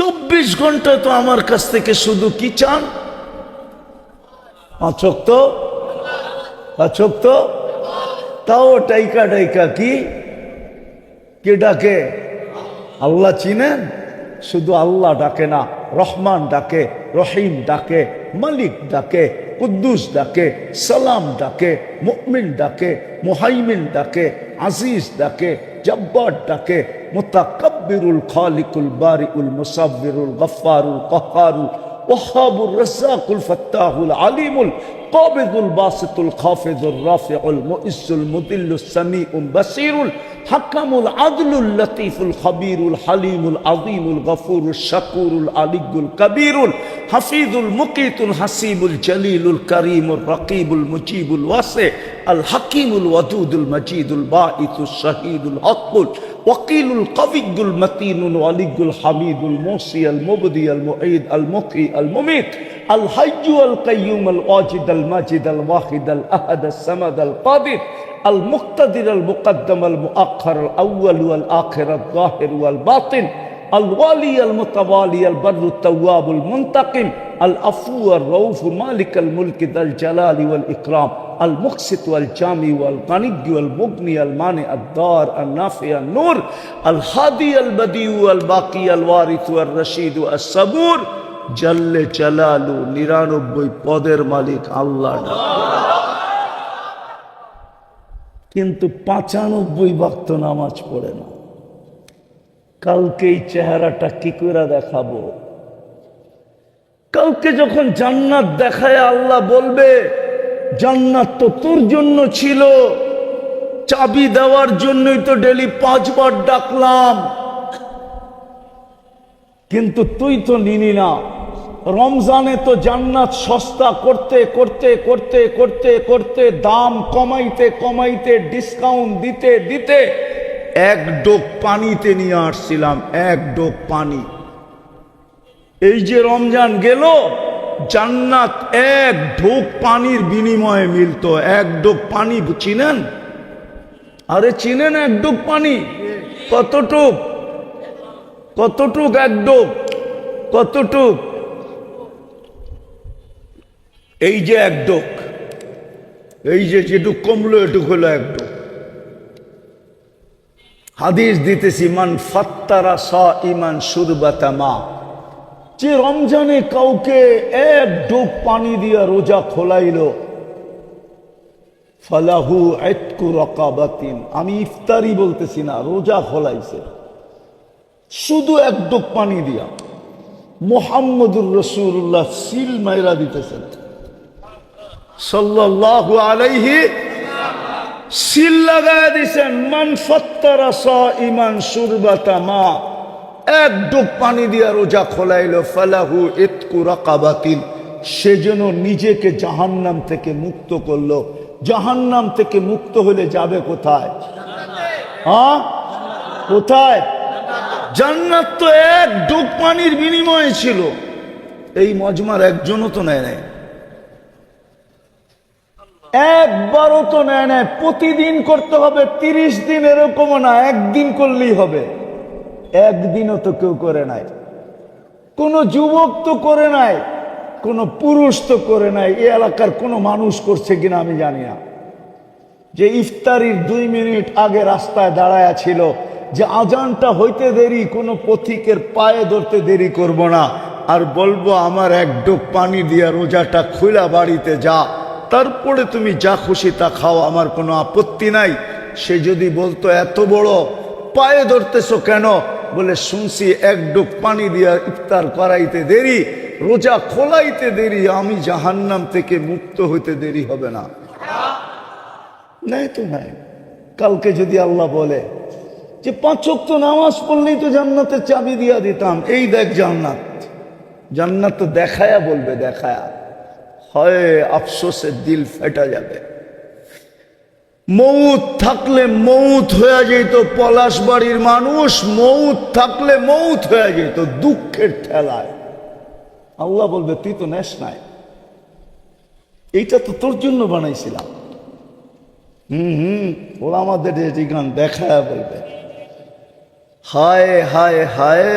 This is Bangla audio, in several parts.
24 ঘন্টা তো আমার কাছ থেকে শুধু কি চান? 5 ওয়াক্ত, 5 ওয়াক্ত। তাও টাইকা টাইকা কি কে ডাকে? আল্লাহ চিনেন? শুধু আল্লাহ ডাকে না, রহমান ডাকে, রহিম ডাকে, মালিক ডাকে, কুদ্দুস ডাকে, সালাম ডাকে, মুমিন ডাকে, মুহাইমিন ডাকে, আজিজ ডাকে, জব্বার ডাকে, মুতাকাব্বিরুল খালিকুল বারিউল মুসাব্বিরুল গফফারুল কহ্হারুল ওয়াহ্হাবুর রাজ্জাকুল ফাত্তাহুল আলিমুল কাবিদুল বাসিতুল খাফিজুর রাফিউল মুইজ্জুল মুদিল্লুস সামিউল বাসিরুল হাকামুল আদলুল লতীফুল খবীরুল হালিমুল আযীমুল গফুরুল শাকুরুল আলিয়্যুল কবীরুল হাফিজুল মুকিতুল হাসিবুল জলিলুল করিমুর রকিবুল মুজিবুল ওয়াসি আল হাকিমুল ওয়াদুদুল মজিদুল বাঈসুশ শাহীদুল হকুল ওয়াকিলুল কবিয়্যুল মতিনুল ওয়ালিয়্যুল হামিদুল মুসি আল মুবদি আল মুঈদ আল মুহয়ি আল মুমীত আল হাইয়্যু আল কাইয়্যুম আল ওয়াজিদ আল মাজিদ আল ওয়াহিদ আল আহাদ আস সামাদ আল কাদির المقتدر المقدم المؤخر الأول والآخر الظاهر والباطن الوالي المتوالي البر التواب المنتقم العفو الرؤوف مالك الملك ذا الجلال والإكرام المقسط والجامع والغني والمغني المانع الدار النافع النور الهادي البديع الباقي الوارث والرشيد الصبور جل جلاله 99 পদের মালিক আল্লাহ। কিন্তু 95 ওয়াক্ত নামাজ পড়ে না। কালকে এই চেহারাটা কি করে দেখাবো? কালকে যখন জান্নাত দেখায় আল্লাহ বলবে, জান্নাত তো তোর জন্য ছিল, চাবি দেওয়ার জন্যই তো ডেলি 5 বার ডাকলাম, কিন্তু তুই তো নিনি না। রমজানে তো জান্নাত সস্তা করতে করতে করতে করতে করতে দাম কমাইতে কমাইতে ডিসকাউন্ট দিতে দিতে 1 ডোক পানিতে নিয়ে আসছিলাম, 1 ডোক পানি। এই যে রমজান গেল, জান্নাত 1 ঢোক পানির বিনিময়ে মিলতো। 1 ডোক পানি চিনেন? আরে চিনেন 1 ডোক পানি? কতটুক? কতটুক 1 ডোক? কতটুক? এই যে 1 ডোক, এই যে যেটুক কমলো এটুক হলো 1 ডোক। হাদিস দিতেছি, মান ফাত্তারা সাইমান শুরবাতা মা, যে রমজানে কাউকে 1 ডোক পানি দিয়া রোজা খোলাইলো, ফালাহু ইতকু রাকাবাতিন, আমি ইফতারি বলতেছি না, রোজা খোলাইছে শুধু 1 ডোক পানি দিয়া। মুহাম্মদুর রাসূলুল্লাহ সিল মাইরা দিতেছেন সাল্লাল্লাহু আলাইহি, সিল লাগায় দিছেন, মান ফাত্তারা সাইমান শুরবাতা মা, 1 ডোক পানি দিয়া রোজা খোলাইলো, ফালাহু ইতকু রাকাবাতিন, সে যেন নিজেকে জাহান্নাম থেকে মুক্ত করলো। জাহান্নাম থেকে মুক্ত হলে যাবে কোথায়? হ্যাঁ, কোথায়? জান্নাত তো 1 ডোক পানির বিনিময়ে ছিল। এই মজমার একজনও তো নেয় নাই, একবারও তো নেয় নাই। প্রতিদিন করতে হবে, 30 দিন এরকমও না, 1 দিন করলেই হবে। 1 দিনও তো কেউ করে নাই, কোনো যুবক তো করে নাই, কোনো পুরুষ তো করে নাই। এই এলাকার কোনো মানুষ করছে কিনা আমি জানি না, যে ইফতারির 2 মিনিট আগে রাস্তায় দাঁড়ায়া ছিল, যে আজানটা হইতে দেরি, কোনো পথিকের পায়ে ধরতে দেরি করব না, আর বলবো আমার 1 ডোক পানি দিয়া রোজাটা খুলা বাড়িতে যা, তারপরে তুমি যা খুশি তা খাও, আমার কোনো আপত্তি নাই। সে যদি বলতো এত বড় পায়ে ধরতেছো কেন, বলে শুনছি 1 ডোক পানি দিয়া ইফতার করাইতে দেরি, রোজা খোলাইতে দেরি, আমি জাহান্নাম থেকে মুক্ত হইতে দেরি হবে না। নাই তো নাই। কালকে যদি আল্লাহ বলে যে 5 ওয়াক্ত নামাজ পড়লেই তো জান্নাতের চাবি দিয়া দিতাম, এই দেখ জান্নাত, জান্নাত তো দেখায়া বলবে, দেখায়া, হয় আফসোসে দিল ফেটা যাবে। মৌত থাকলে মৌত হয়ে যেত, পলাশবাড়ির মানুষ মৌত থাকলে মৌত হয়ে যেত দুঃখের ঠেলায়। আল্লাহ বলবে তুই তো নেস নাই, এইটা তো তোর জন্য বানাইছিলাম। ওরা আমাদের যে গান দেখায় বলবে, হায় হায় হায়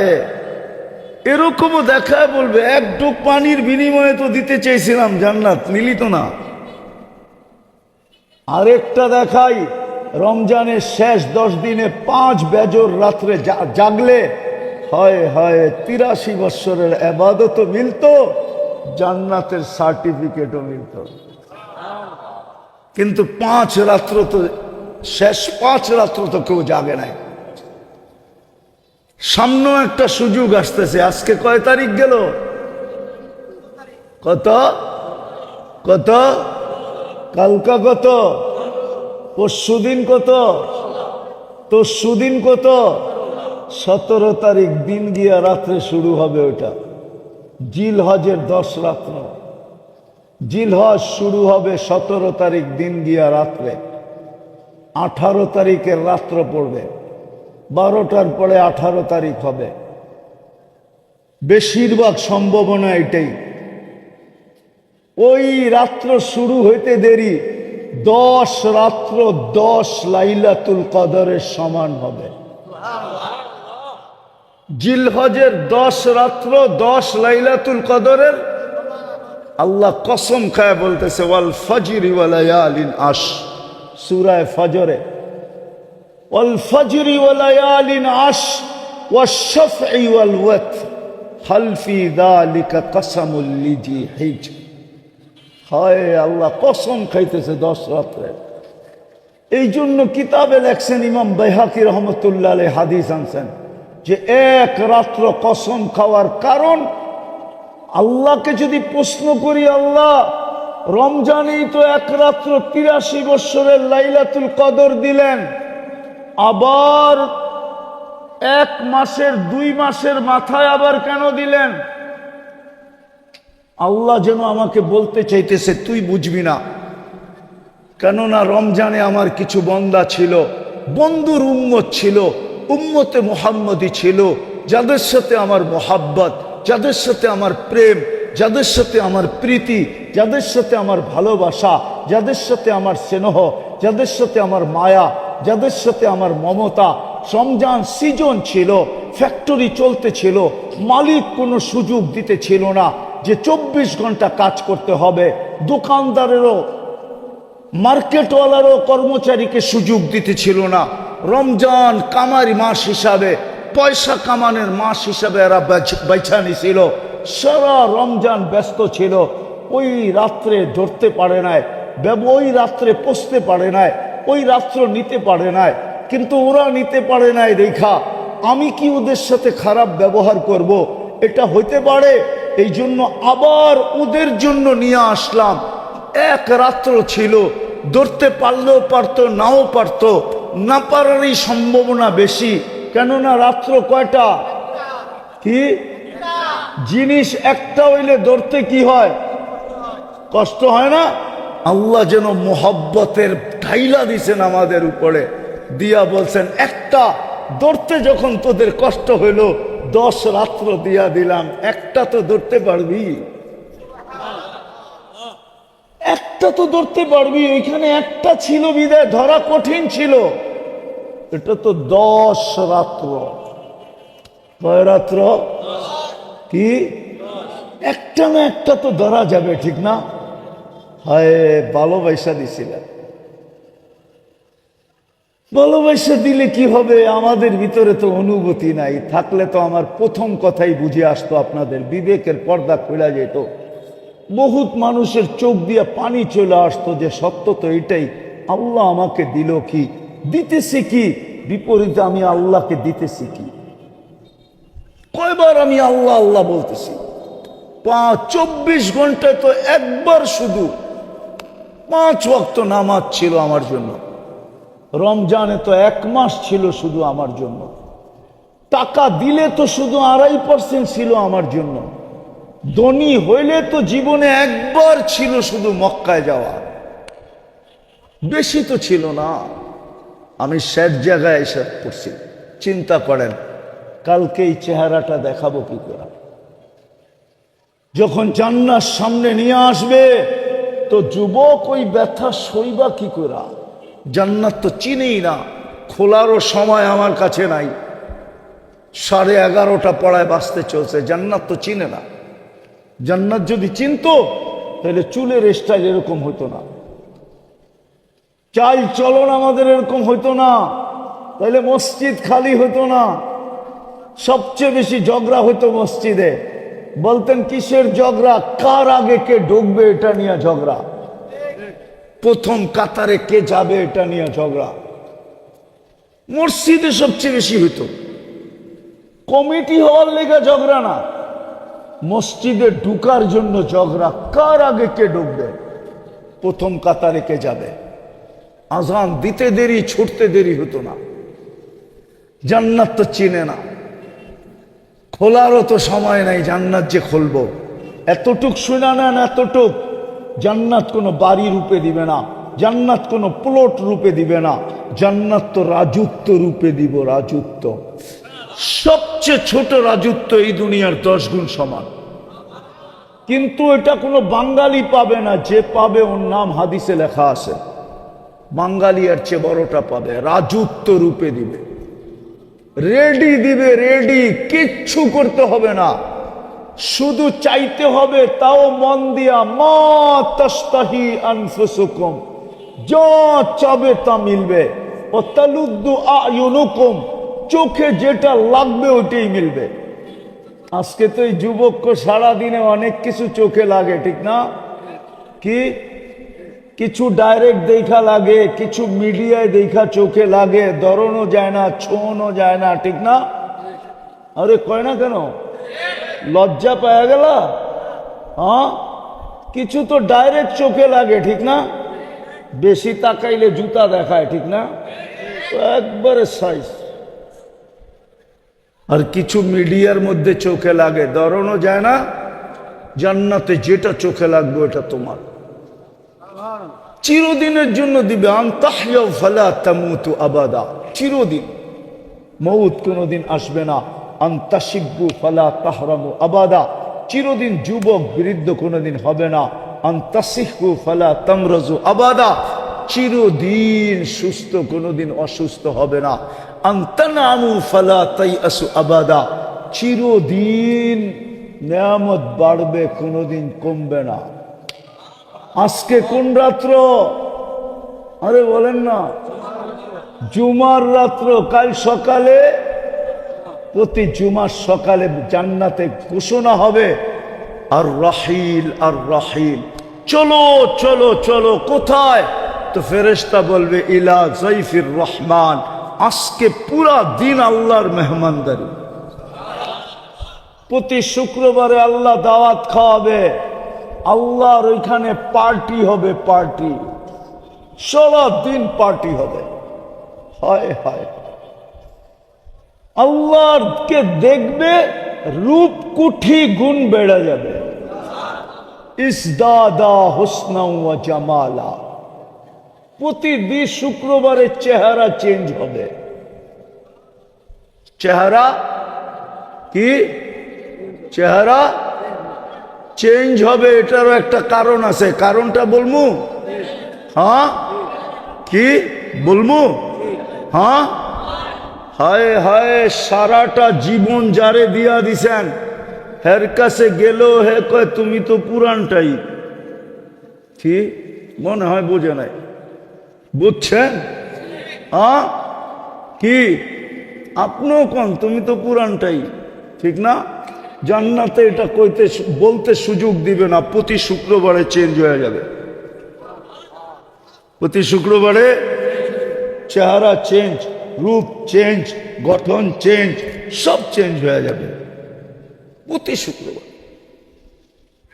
এরকমও দেখায় বলবে এক ডুব পানির বিনিময়ে তো দিতে চেয়েছিলাম জান্নাত, নিলি তো না। আরেকটা দেখাই, রমজানের শেষ 10 দিনে 5 বেজর রাত্রে জাগলে হয় হয় 83 বৎসরের ইবাদতও মিলতো, জান্নাতের সার্টিফিকেটও মিলতো। কিন্তু 5 রাত্র তো, শেষ 5 রাত্র তো কেউ জাগে নাই। সামনেও একটা সুযোগ আসতেছে। আজকে কয় তারিখ গেল? কত কত? কালকা কত? পরশুদিন কত? তরশুদিন কত? 17 তারিখ দিন গিয়া রাত্রে শুরু হবে ওটা। জিলহজের 10 রাত্র। জিলহজ শুরু হবে 17 তারিখ দিন গিয়া রাত্রে। 18 তারিখের রাত্র পড়বে, 12টার পরে 18 তারিখ হবে। বেশিরভাগ সম্ভাবনা এটাই। ওই রাত্র শুরু হইতে দেরি 10 রাত্র 10 লাইলাতুল কদরের সমান হবে। জিলহজের 10 রাত্র 10 লাইলাতুল কদরের, আল্লাহ কসম খায় বলতেছে ওয়াল ফজরি ওয়া লায়ালিন আশ, সূরা ফজরে, ওয়াল ফজরি ওয়া লায়ালিন আশ ওয়াশ শাফঈ ওয়াল ওয়াতর হাল ফি যালিকা কসমুল লিজি হিজর। হয় আল্লাহ কসম খাইতেছে 10 রাত্রে। এই জন্য কিতাবে লেখছেন ইমাম বাইহাকি রহমতুল্লাহ আলাইহি হাদিস আনছেন যে এক রাত্র কসম খাওয়ার কারণ, আল্লাহকে যদি প্রশ্ন করি, আল্লাহ রমজানেই তো এক রাত্র 83 বৎসরের লাইলাতুল কদর দিলেন, আবার 1 মাসের 2 মাসের মাথায় আবার কেন দিলেন? আল্লাহ যেন আমাকে বলতে চাইতেছে তুই বুঝবি না। কেননা রমজানে আমার কিছু বান্দা ছিল, বন্ধুর উম্মত ছিল, উম্মতে মুহাম্মদী ছিল, যাদের সাথে আমার মোহাব্বত, যাদের সাথে আমার প্রেম, যাদের সাথে আমার প্রীতি, যাদের সাথে আমার ভালোবাসা, যাদের সাথে আমার স্নেহ, যাদের সাথে আমার মায়া, যাদের সাথে আমার মমতা। রমজান সিজন ছিল, ফ্যাক্টরি চলতে ছিল, মালিক কোনো সুযোগ দিতে ছিল না যে 24 ঘন্টা কাজ করতে হবে। দোকানদারেরও, মার্কেটওয়ালারও কর্মচারীকে সুযোগ দিতে ছিল না। রমজান কামারি মাস হিসাবে, পয়সা কামানের মাস হিসাবে এরা বাইছা নিছিল। সারা রমজান ব্যস্ত ছিল। ওই রাত্রে ধরতে পারে নাই, ওই রাত্রে পৌঁছতে পারে নাই, ওই রাত্র নিতে পারে নাই। কিন্তু ওরা নিতে পারে নাই দেখা আমি কি ওদের সাথে খারাপ ব্যবহার করব? এটা হইতে পারে। এই জন্য আবার ওদের জন্য নিয়ে আসলাম। এক রাত্র ছিল, ধরতে পারলেও পারতো, নাও পারতো, না পারারই সম্ভাবনা বেশি। কেননা রাত্র কয়টা? কি জিনিস একটা হইলে ধরতে কি হয়? কষ্ট হয় না? আল্লাহ যেন মোহব্বতের ঢাইলা দিছেন আমাদের উপরে, দিয়া বলছেন একটা ধরতে যখন তোদের কষ্ট হইল 10 রাত্র দিয়া দিলাম, একটা তো ধরতে পারবি, একটা তো ধরতে পারবি। ওইখানে একটা ছিল বিদায় ধরা কঠিন ছিল। এটা তো 10 রাত্র। কয় রাত্র? কি একটা না একটা তো ধরা যাবে, ঠিক না? হায় ভালোবাসা দিছিলেন। ভালোবাসা দিলে কি হবে? আমাদের ভিতরে তো অনুভূতি নাই। থাকলে তো আমার প্রথম কথাই বুঝে আসতো, আপনাদের বিবেকের পর্দা খুলে যেত। বহুত মানুষের চোখ দিয়ে পানি চলে আসতো যে সত্য তো এটাই, আল্লাহ আমাকে দিল কি, দিতেছি কি, বিপরীতে আমি আল্লাহকে দিতেছি কি। কয়বার আমি আল্লাহ আল্লাহ বলতেছি? 24 ঘন্টায় তো একবার শুধু 5 ওয়াক্ত নামাজ ছিল আমার জন্য। রমজানে তো 1 মাস ছিল শুধু আমার জন্য। টাকা দিলে তো শুধু 2.5% ছিল আমার জন্য। ধনী হইলে তো জীবনে একবার ছিল শুধু মক্কায় যাওয়া, বেশি তো ছিল না। আমি শেষ জায়গায় এসে পড়ছি। চিন্তা করেন কালকে এই চেহারাটা দেখাবো কি করে? যখন জান্নাত সামনে নিয়ে আসবে তো যুবক ওই ব্যথা সইবা কি করে? জান্নাত তো চিনেই না, খোলারও সময় আমার কাছে নাই। 11:30 পড়ায় বাঁচতে চলছে। জান্নাত তো চিনে না। জান্নাত যদি চিনতো তাহলে চুলের স্টাইল এরকম হতো না, চাল চলন আমাদের এরকম হতো না, তাহলে মসজিদ খালি হতো না। সবচেয়ে বেশি ঝগড়া হতো মসজিদে। বলতেন কিসের ঝগড়া? কার আগে কে ঢুকবে এটা নিয়ে ঝগড়া, প্রথম কাতারে কে যাবে এটা নিয়ে ঝগড়া। মসজিদে সবচেয়ে বেশি হতো। কমিটি হওয়ার লেগে ঝগড়া না, মসজিদে ঢুকার জন্য ঝগড়া। কার আগে কে ঢুকবে, প্রথম কাতারে কে যাবে। আজান দিতে দেরি, ছুটতে দেরি হতো না। জান্নাত তো চিনে না, খোলারও তো সময় নাই। জান্নাত যে খুলবো, এতটুক শুনে নেন, এতটুক। জান্নাত কোনো বাড়ি রূপে দিবে না, জান্নাত কোনো প্লট রূপে দিবে না, জান্নাত তো রাজত্ব রূপে দিব। রাজত্ব, সবচেয়ে ছোট রাজত্ব এই দুনিয়ার 10 গুণ সমান। কিন্তু এটা কোনো বাঙালি পাবে না, যে পাবে ওর নাম হাদিসে লেখা আছে। বাঙালি এর চেয়ে বড়টা পাবে, রাজত্ব রূপে দিবে, রেডি দিবে, রেডি। কিচ্ছু করতে হবে না, শুধু চাইতে হবে, তাও মন দিয়া। মা তাস্তাহি আনফুসুকুম, যা চাবে তা মিলবে। ও তালুদ্দু আয়ুনুকুম, চোখে যেটা লাগবে ওইটাই মিলবে। আজকে তো এই যুবককে সারাদিনে অনেক কিছু চোখে লাগে, ঠিক না? কি কিছু ডাইরেক্ট দেখা লাগে, কিছু মিডিয়ায় দেখা চোখে লাগে, ধরনও যায় না, ছোঁয়ানো যায় না, ঠিক না? আরে কয় না কেন? লজ্জা পাওয়া গেল? হ্যাঁ, কিছু তো ডাইরেক্ট চোখে লাগে, ঠিক না? বেশি তাকাইলে জুতা দেখায়, ঠিক না? একবারে সাইজ। আর কিছু মিডিয়ার মধ্যে চোখে লাগে, ধরনও যায় না। জান্নাতে যেটা চোখে লাগবে ওটা তোমার, চিরদিনের জন্য দিবে। আনতাহইয়াউ ফালা তামুতু আবাদা, চিরদিন, মউত কোনদিন আসবে না। আনতাশিব্বু ফালা তাহরামু আবাদা, চিরদিন যুবক বৃদ্ধ কোনদিন হবে না। আনতাসিহু ফালা তামরাজু আবাদা, চিরদিন সুস্থ, কোনদিন অসুস্থ হবে না। আনতানামু ফালা তাইয়াসু আবাদা, চিরদিন নিয়ামত বাড়বে, কোনদিন কমবে না। আজকে কোন রাত্র? আরে বলেন না, জুমার রাত্র। কাল সকালে, প্রতি জুমার সকালে জান্নাতে ঘোষণা হবে, আর রাহিল, আর রাহিল, চলো চলো চলো। কোথায়? তো ফেরেশতা বলবে ইলা যাইফির রহমান, আজকে পুরা দিন আল্লাহর মেহমানদারি। প্রতি শুক্রবারে আল্লাহ দাওয়াত খাওয়াবে, আল্লাহর ওইখানে পার্টি হবে, পার্টি, সারা দিন পার্টি হবে। হায় হায়, আল্লাহকে দেখবে, রূপ কুঠি গুণ বেড়ে যাবে। ইসদাদা হুসনা ওয়া জামালা, প্রতিদিন শুক্রবারে চেহারা চেঞ্জ হবে। চেহারা কি? চেহারা চেঞ্জ হবে। এটারও একটা কারণ আছে, কারণটা বলমু? হ্যাঁ, কি বলমু? হ্যাঁ, হায় হায়, সারাটা জীবন যারে দিয়া দিছেন, হের কাছে গেল, হে কয় তুমি তো পুরানটাই। কি মনে হয় বোঝে নাই? বুঝছেন? হ্যাঁ, কি আপনিও কন তুমি তো পুরানটাই, ঠিক না? জান্নাতে এটা কইতে বলতে সুযোগ দিবে না। প্রতি শুক্রবারে চেঞ্জ হয়ে যাবে, প্রতি শুক্রবারে চেহারা চেঞ্জ, রূপ চেঞ্জ, গঠন চেঞ্জ, সব চেঞ্জ হয়ে যাবে প্রতি শুক্রবার।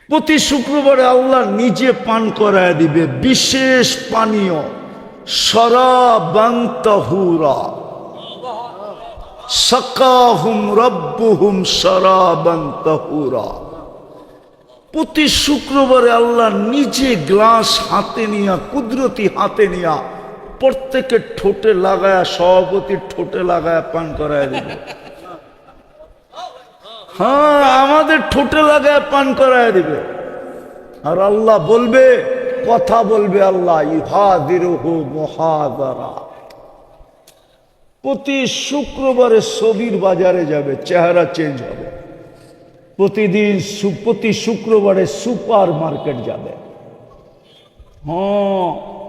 প্রতি শুক্রবারে আল্লাহ নিজে পান করায় দিবে বিশেষ পানীয়, শরাবান তাহুরা, সাকাহুম রব্বুহুম শরাবান তাহুরা। প্রতি শুক্রবারে আল্লাহ নিজে গ্লাস হাতে নিয়া, কুদরতি হাতে নিয়া, প্রত্যেকের ঠোঁটে লাগায়া, সভাপতির ঠোঁটে লাগায়া পান করায় দিবে। হ্যাঁ, আমাদের ঠোঁটে লাগায় পান করায় দিবে। আর আল্লাহ বলবে, কথা বলবে আল্লাহ, ইহাদিরুহু মুহাদারা, প্রতি শুক্রবারে ছবির বাজারে যাবে, চেহারা চেঞ্জ হবে। প্রতিদিন প্রতি শুক্রবারে সুপার মার্কেট যাবে। হ্যাঁ,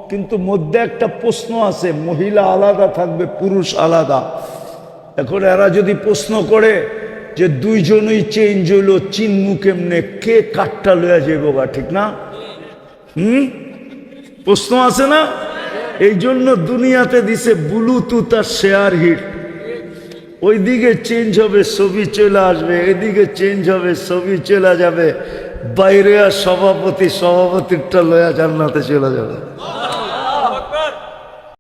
কিন্তু মধ্যে একটা প্রশ্ন আছে, মহিলা আলাদা থাকবে, পুরুষ আলাদা। এখন এরা যদি প্রশ্ন করে যে দুইজনই চেঞ্জ হইলো, চিনমু কেমনে, কে কাঠটা লইয়া যাইব গা, ঠিক না? প্রশ্ন আছে না? এই জন্য দুনিয়াতে দিছে ব্লুটুথ আর শেয়ার হিট। ওইদিকে চেঞ্জ হবে, ছবি চলে আসবে, এদিকে চেঞ্জ হবে, ছবি চলে যাবে, বাইরে আর সভাপতিরটা লয়া জান্নাতে চলে যাবে।